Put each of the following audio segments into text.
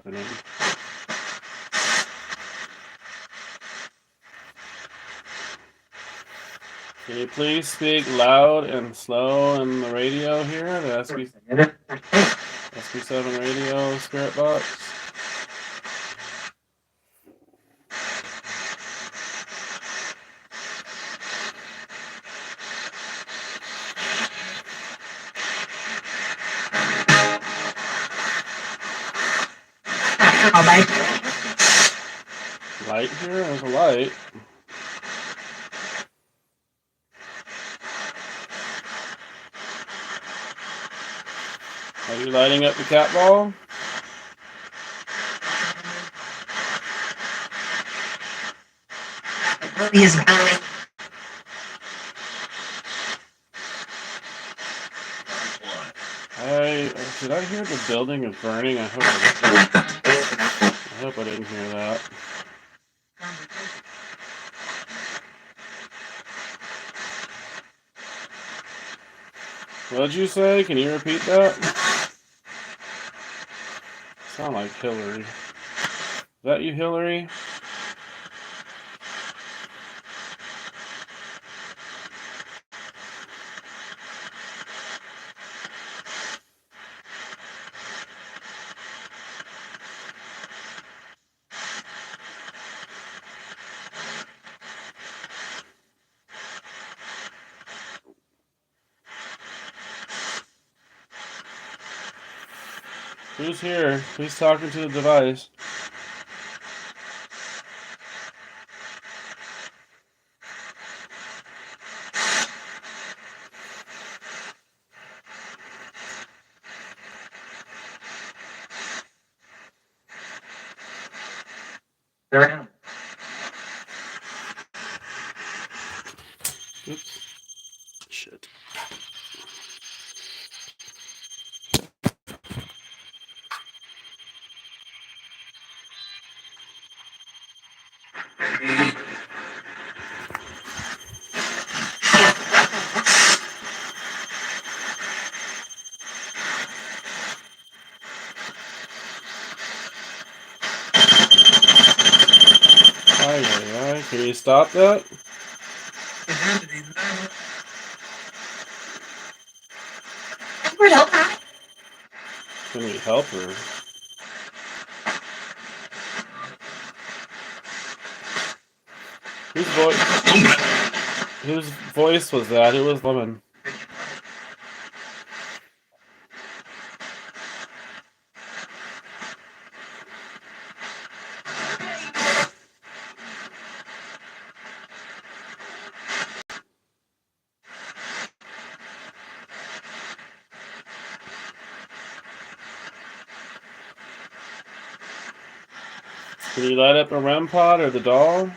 happening. Can you please speak loud and slow in the radio here? The SB7 radio spirit box. Light here? There's a light. Are you lighting up the cat ball? Did I hear the building is burning? I hope I didn't hear that. What did you say? Can you repeat that? Sound like Hillary. Is that you, Hillary? Who's here? Who's talking to the device? Oops. Shit. Can you stop that? Can we help her? Whose voice was that? It was the woman. Can you light up a REM pod or the doll?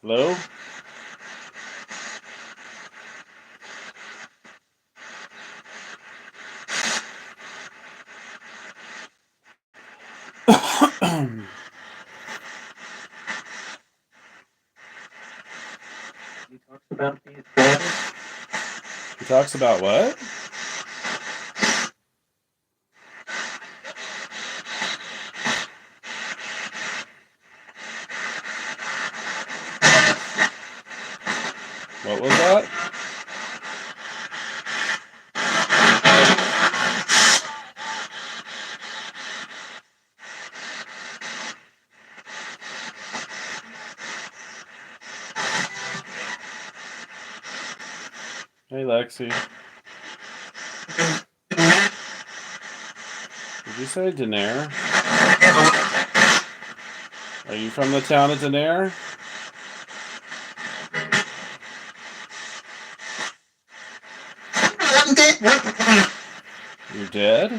Hello? He talks about what? What was that? Hey, Lexi. Did you say Denair? Are you from the town of Denair? You're dead?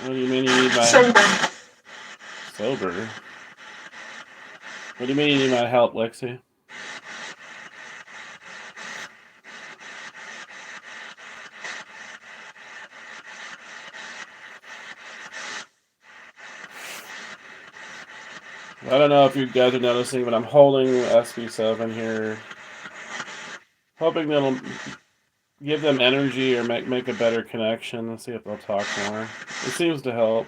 What do you mean you need my... Sober? What do you mean you need my help, Lexi? I don't know if you guys are noticing, but I'm holding SB7 here, hoping that'll give them energy or make a better connection. Let's see if they'll talk more. It seems to help.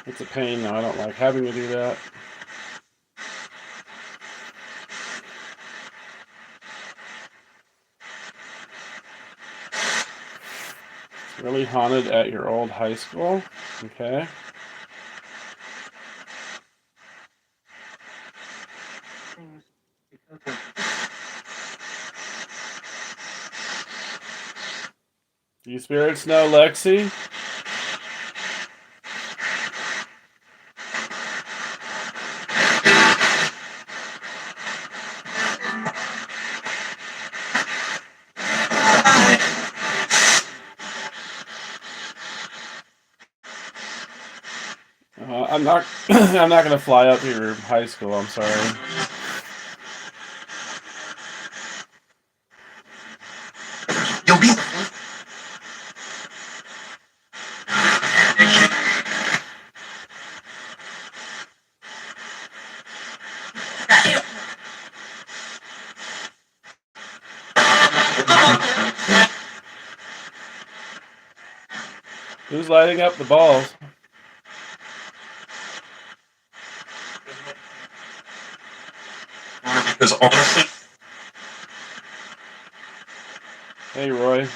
It's a pain though. I don't like having to do that. It's really haunted at your old high school. Okay. Do you spirits know Lexi? I'm not. I'm not gonna fly up to your high school. I'm sorry. Who's lighting up the balls? Because honestly, Hey, Roy.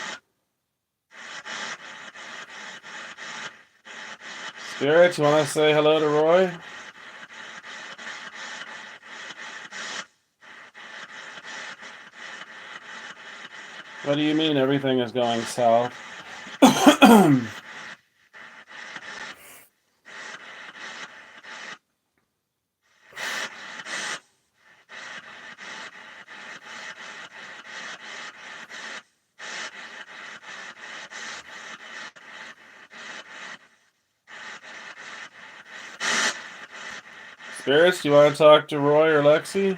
Spirits, you want to say hello to Roy? What do you mean everything is going south? Spirits, do you want to talk to Roy or Lexi?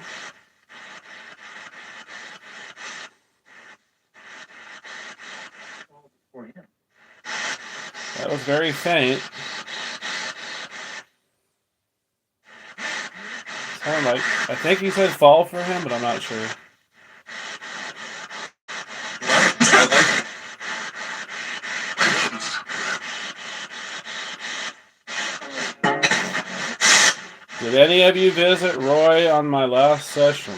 That was very faint. Sounded like, I think he said fall for him, but I'm not sure. Did any of you visit Roy on my last session?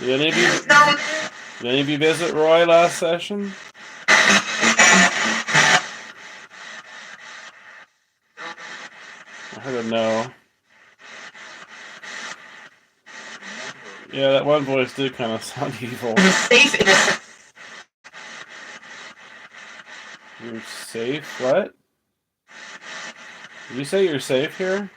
Did any of you visit Roy last session? I heard a no. Yeah, that one voice did kind of sound evil. You're safe? What? Did you say you're safe here?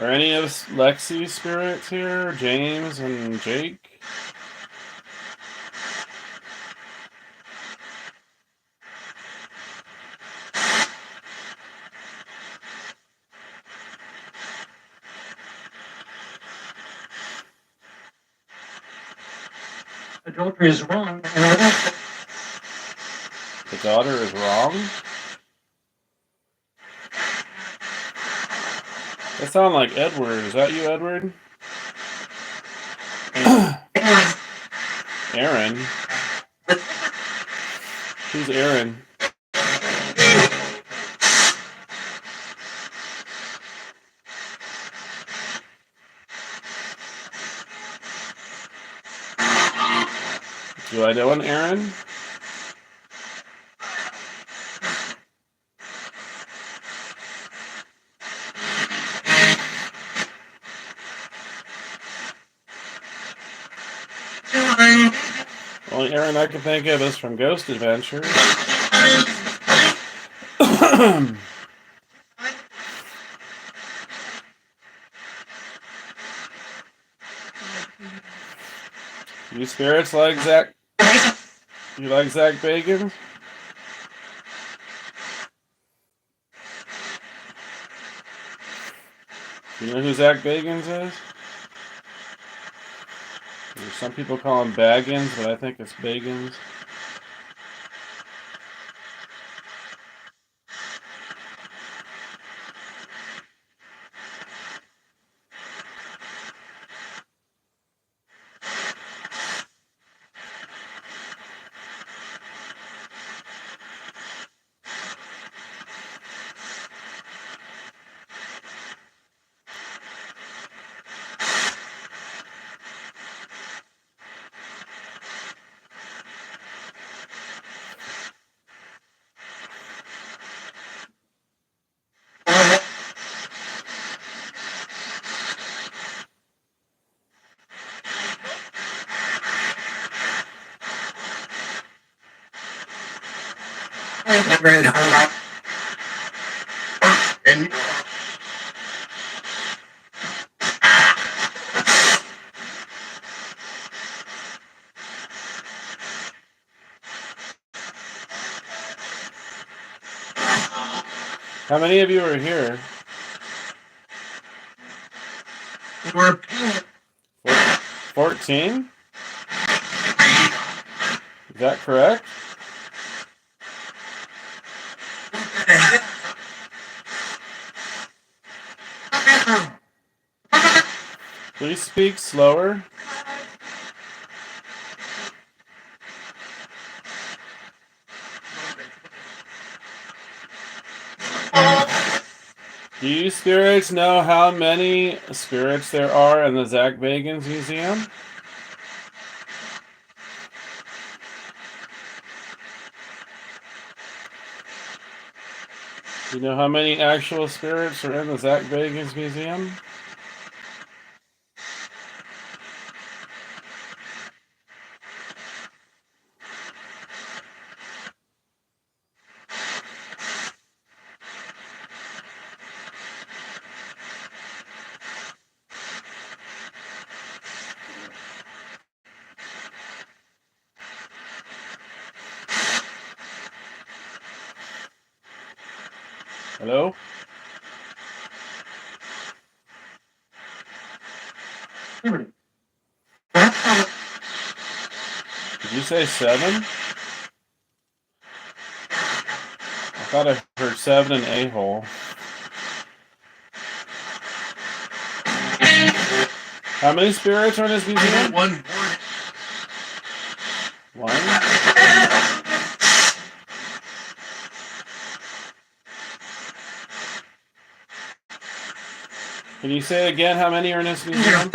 Are any of Lexi's spirits here? James and Jake? adultery is wrong. The daughter is wrong? That sounds like Edward. Is that you, Edward? Aaron? Who's Aaron? Do I know an Aaron? Only Aaron I can think of is from Ghost Adventures. You spirits like Zak? You like Zak Baggins? You know who Zak Baggins is? Some people call him Baggins, but I think it's Baggins. How many of you are here? 14? Is that correct? Please speak slower. Do you spirits know how many spirits there are in the Zak Baggins Museum? Do you know how many actual spirits are in the Zak Baggins Museum? Hello? Did you say 7? I thought I heard 7 and a-hole. How many spirits are in this museum? One. Can you say again how many are in this museum?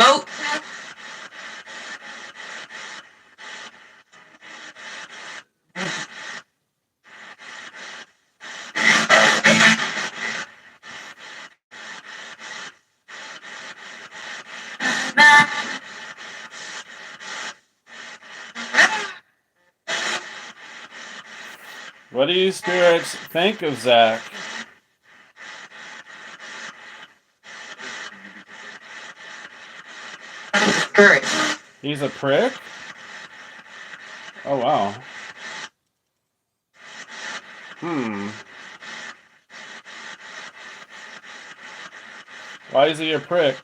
What do you spirits think of Zak? He's a prick? Oh, wow. Why is he a prick?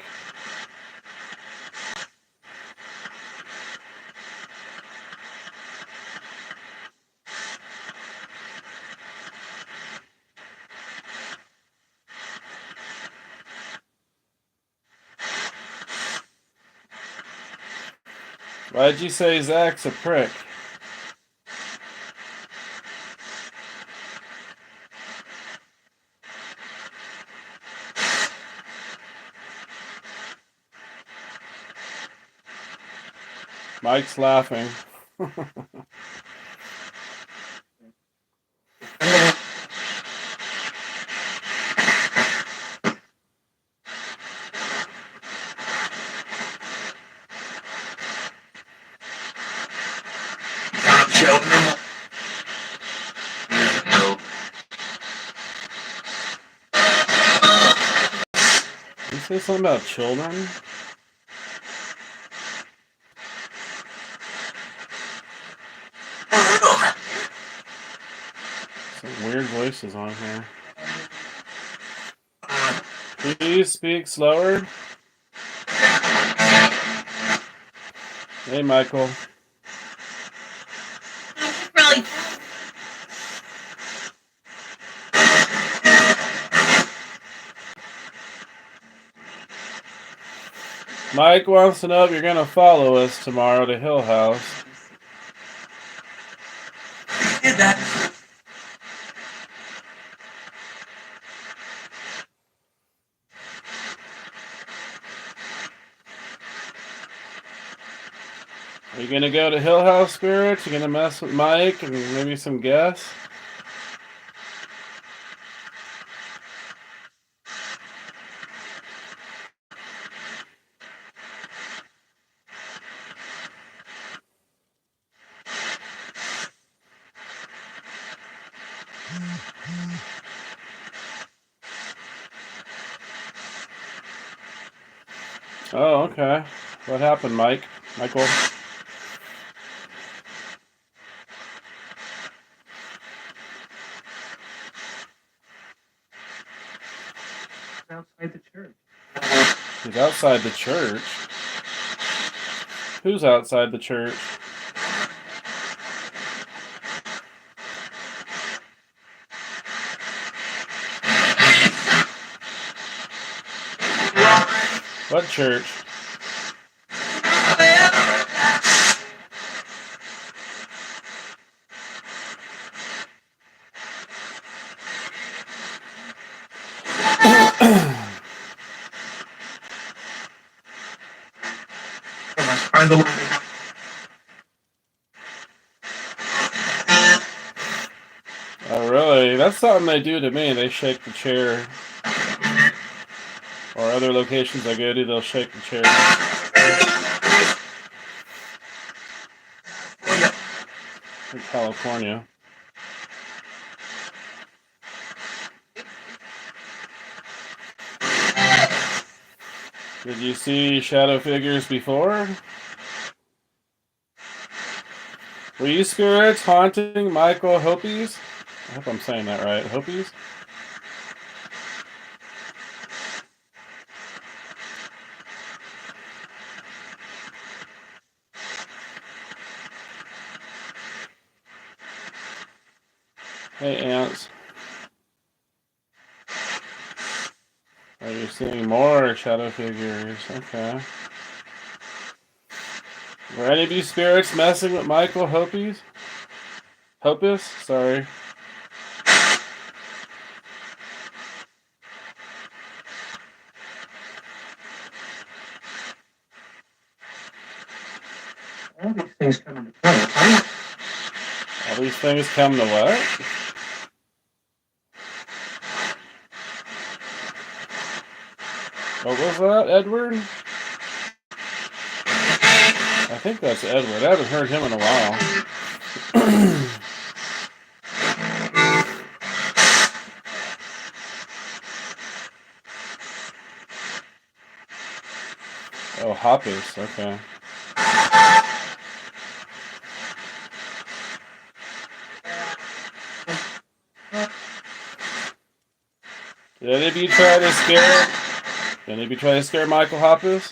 Why'd you say Zak's a prick? Mike's laughing. children. Did you say something about children? Some weird voices on here. Please speak slower. Hey, Michael. Really? Mike wants to know if you're going to follow us tomorrow to Hill House. Did that. Are you going to go to Hill House, Spirits? You going to mess with Mike and maybe some guests? Oh, okay. What happened, Mike? Michael? Outside the church. He's outside the church. Who's outside the church? What church? Find the Lord. Oh, really? That's something they do to me. They shake the chair. Or other locations I go to, they'll shake the chair. In California. Did you see shadow figures before? Were you spirits haunting Michael Hopies? I hope I'm saying that right. Hopies? Hey, ants. Are you seeing more shadow figures? Okay. Were any of you spirits messing with Michael Hopies? Hopus? Sorry. All these things come into play, right? All these things come to what? What was that, Edward? I think that's Edward. I haven't heard him in a while. Oh, Hoppus. Okay. Did any of you try to scare? Did any of you try to scare Michael Hoppus?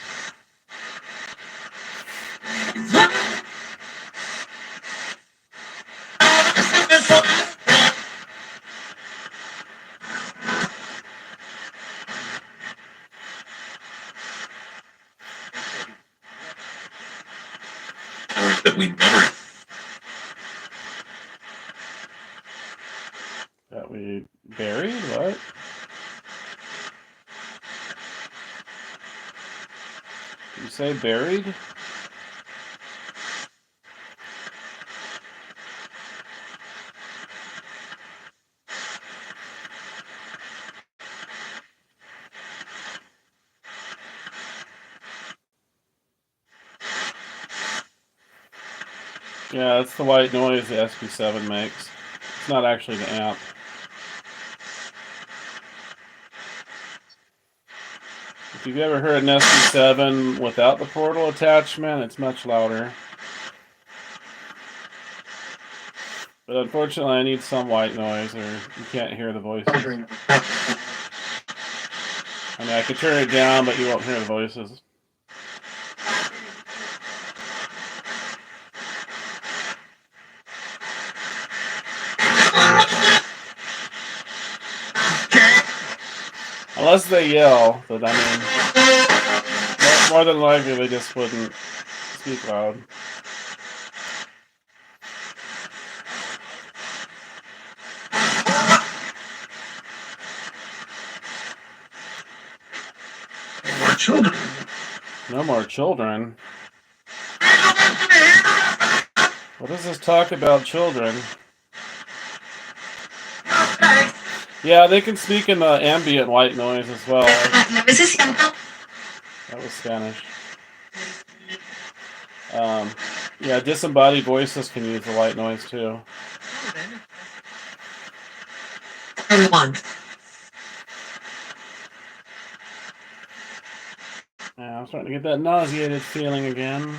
That we never. That we buried? What? Did you say buried? Yeah, it's the white noise the SP7 makes. It's not actually the amp. If you've ever heard an SP7 without the portal attachment, it's much louder. But unfortunately, I need some white noise, or you can't hear the voices. I mean, I could turn it down, but you won't hear the voices. Unless they yell, but I mean, more than likely they just wouldn't speak loud. More children. No more children. What does this talk about children? Yeah, they can speak in the ambient white noise as well. That was Spanish. Yeah, disembodied voices can use the white noise too. Everyone. Yeah, I'm starting to get that nauseated feeling again.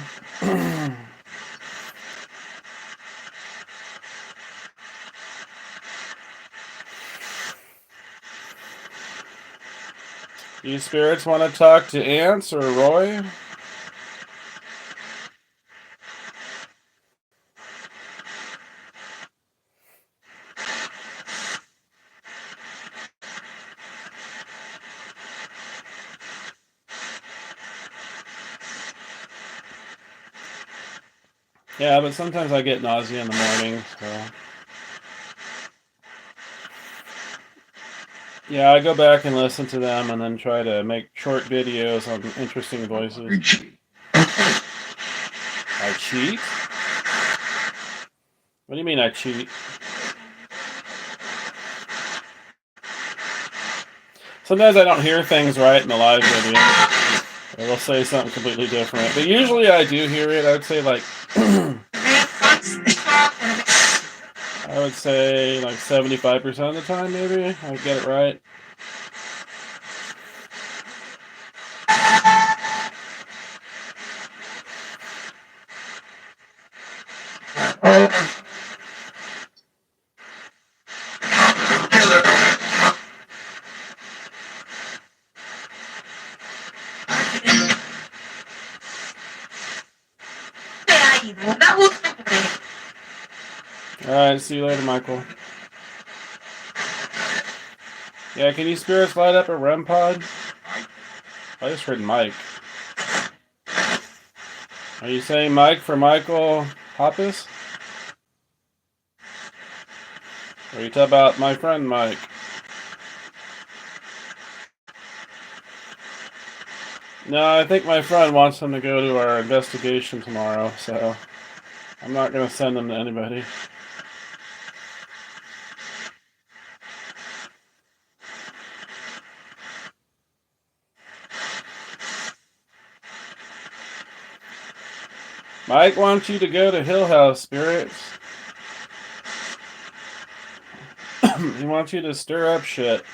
You spirits want to talk to Ants or Roy? Yeah, but sometimes I get nausea in the morning, so... Yeah, I go back and listen to them and then try to make short videos on interesting voices. I cheat? What do you mean I cheat? Sometimes I don't hear things right in the live video. Or they'll say something completely different. But usually I do hear it. I would say like... I would say like 75% of the time, maybe. I get it right. Alright, see you later, Michael. Yeah, can you spirits light up a REM pod? I just heard Mike. Are you saying Mike for Michael Hoppus? Or are you talking about my friend Mike? No, I think my friend wants him to go to our investigation tomorrow, so I'm not going to send him to anybody. Mike wants you to go to Hill House, spirits. He wants you to stir up shit.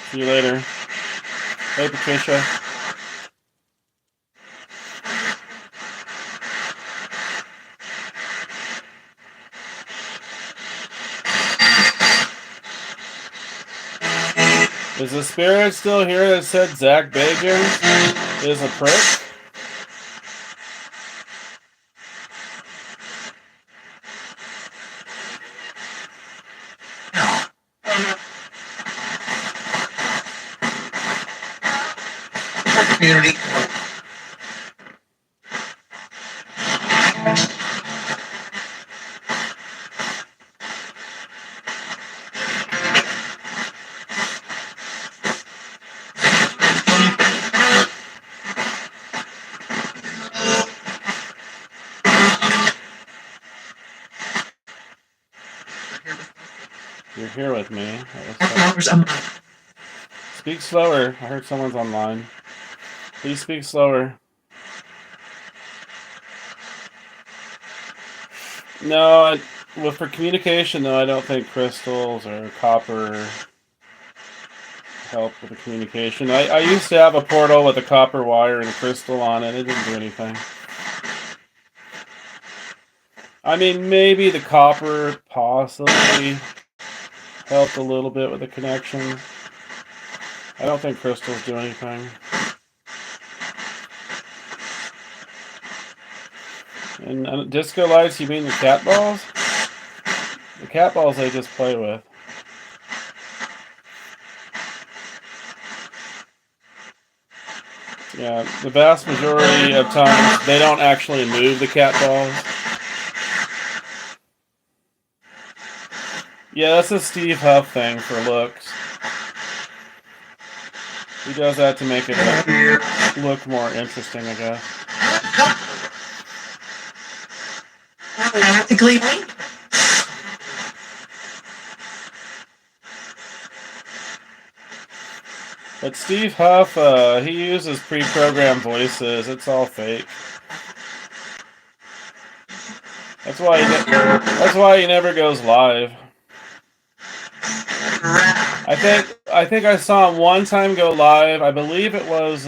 See you later. Hey, Patricia. Is the spirit still here that said Zak Baggins is a prick? Community. You're here with me. Speak slower. I heard someone's online. Please speak slower. No, well, for communication, though, I don't think crystals or copper help with the communication. I used to have a portal with a copper wire and a crystal on it. It didn't do anything. I mean, maybe the copper possibly helped a little bit with the connection. I don't think crystals do anything. And disco lights, you mean the cat balls? The cat balls they just play with. Yeah, the vast majority of times they don't actually move the cat balls. Yeah, that's a Steve Huff thing for looks. He does that to make it look more interesting, I guess. But Steve Huff, he uses pre-programmed voices. It's all fake. That's why he never goes live. I think I saw him one time go live. I believe it was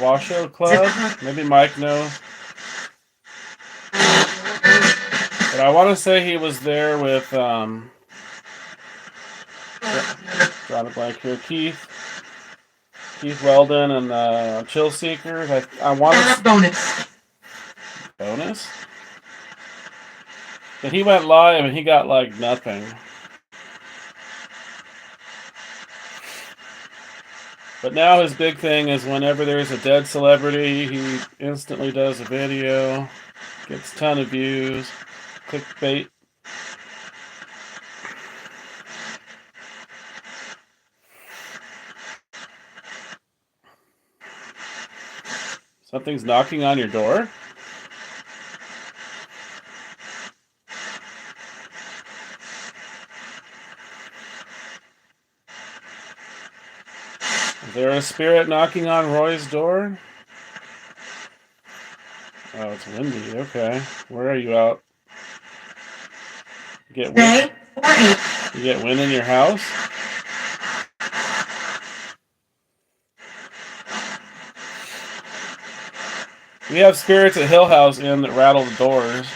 Washoe Club. Maybe Mike knows. But I want to say he was there with drawing a blank here, Keith Weldon and Chill Seekers. I want to bonus. But he went live and he got like nothing. But now his big thing is whenever there's a dead celebrity, he instantly does a video, gets a ton of views, clickbait. Something's knocking on your door? Is there a spirit knocking on Roy's door? Oh, it's windy. Okay. Where are you out? You get wind? You get wind in your house? We have spirits at Hill House Inn that rattle the doors.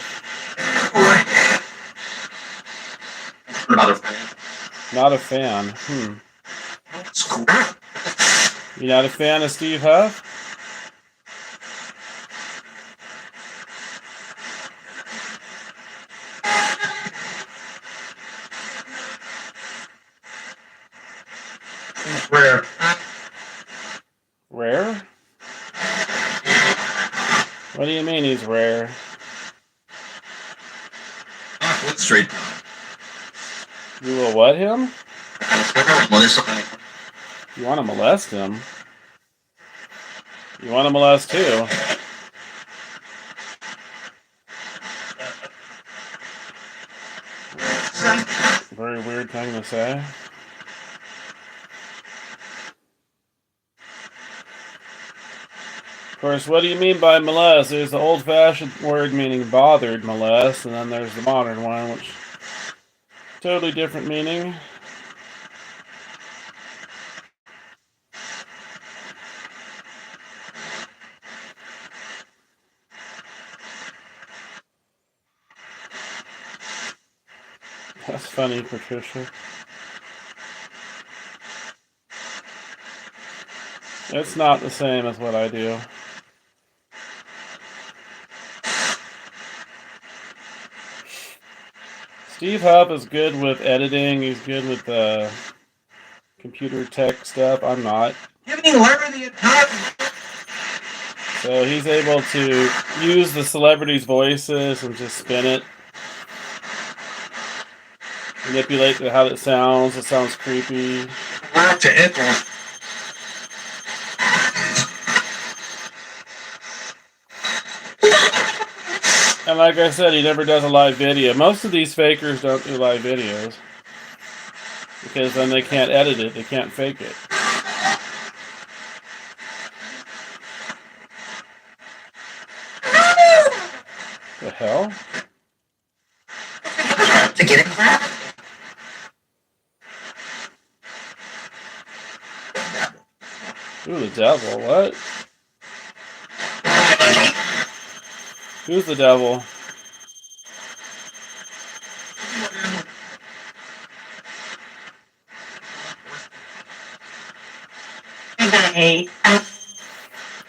Not a fan. Not a fan. You not a fan of Steve Huff? Rare. Rare? What do you mean he's rare? Straight. You will what him? You want to molest him? You want to molest too? Very weird thing to say. Of course, what do you mean by molest? There's the old-fashioned word meaning bothered, molest, and then there's the modern one, which totally different meaning. That's funny, Patricia. It's not the same as what I do. Steve Huff is good with editing. He's good with computer tech stuff. I'm not. So he's able to use the celebrities' voices and just spin it. Manipulate how it sounds. It sounds creepy. And like I said, he never does a live video. Most of these fakers don't do live videos. Because then they can't edit it. They can't fake it. The hell? To get it. Ooh, the devil. What? Who's the devil?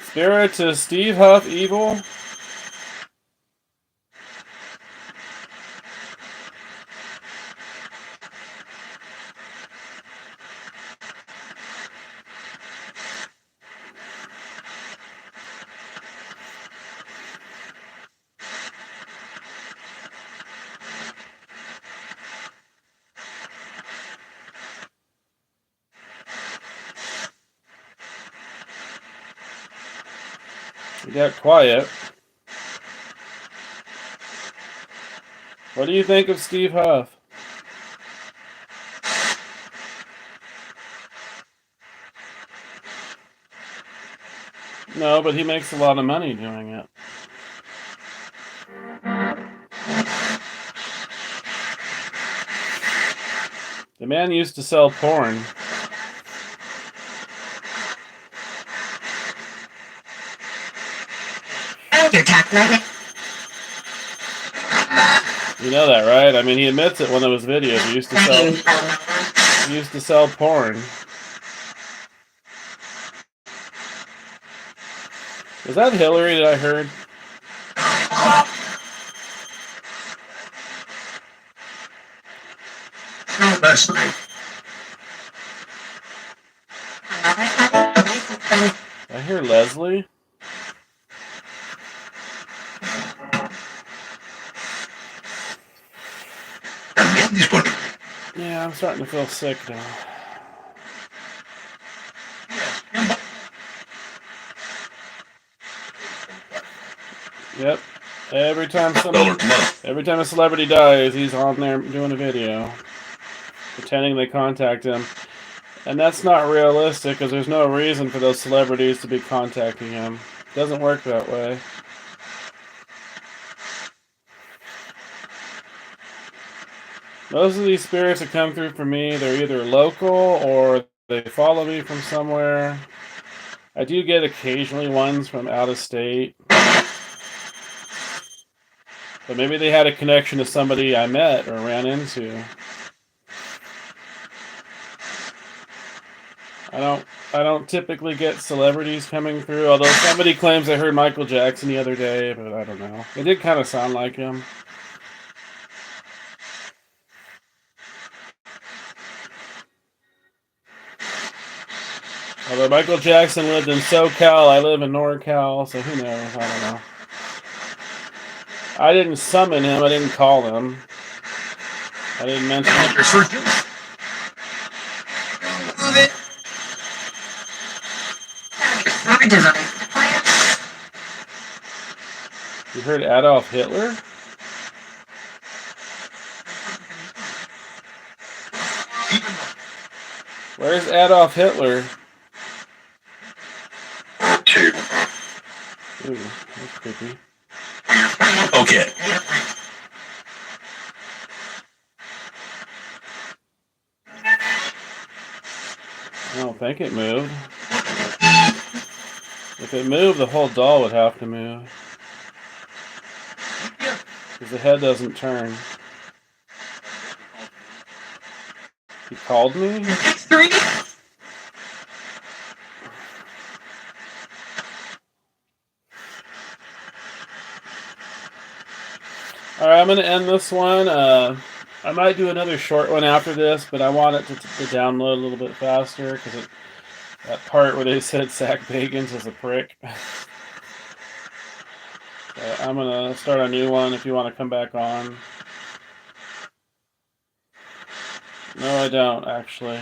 Spirit to Steve Huff evil? You got quiet. What do you think of Steve Huff? No, but he makes a lot of money doing it. The man used to sell porn. Your tax lightning. You know that, right? I mean, he admits it one of his videos. He used to sell porn. Was that Hillary that I heard? That's right. I hear Leslie. Yeah, I'm starting to feel sick now. Yep. Every time a celebrity dies, he's on there doing a video, pretending they contact him. And that's not realistic, because there's no reason for those celebrities to be contacting him. It doesn't work that way. Most of these spirits that come through for me, they're either local or they follow me from somewhere. I do get occasionally ones from out of state. But maybe they had a connection to somebody I met or ran into. I don't typically get celebrities coming through, although somebody claims I heard Michael Jackson the other day, but I don't know. It did kind of sound like him. Although Michael Jackson lived in SoCal, I live in NorCal, so who knows? I don't know. I didn't summon him, I didn't call him. I didn't mention it. You heard Adolf Hitler? Where's Adolf Hitler? Ooh, that's creepy. Okay. I don't think it moved. If it moved, the whole doll would have to move. Because the head doesn't turn. He called me? Alright, I'm going to end this one. I might do another short one after this, but I want it to download a little bit faster, because that part where they said Zak Baggins is a prick. I'm going to start a new one if you want to come back on. No, I don't, actually.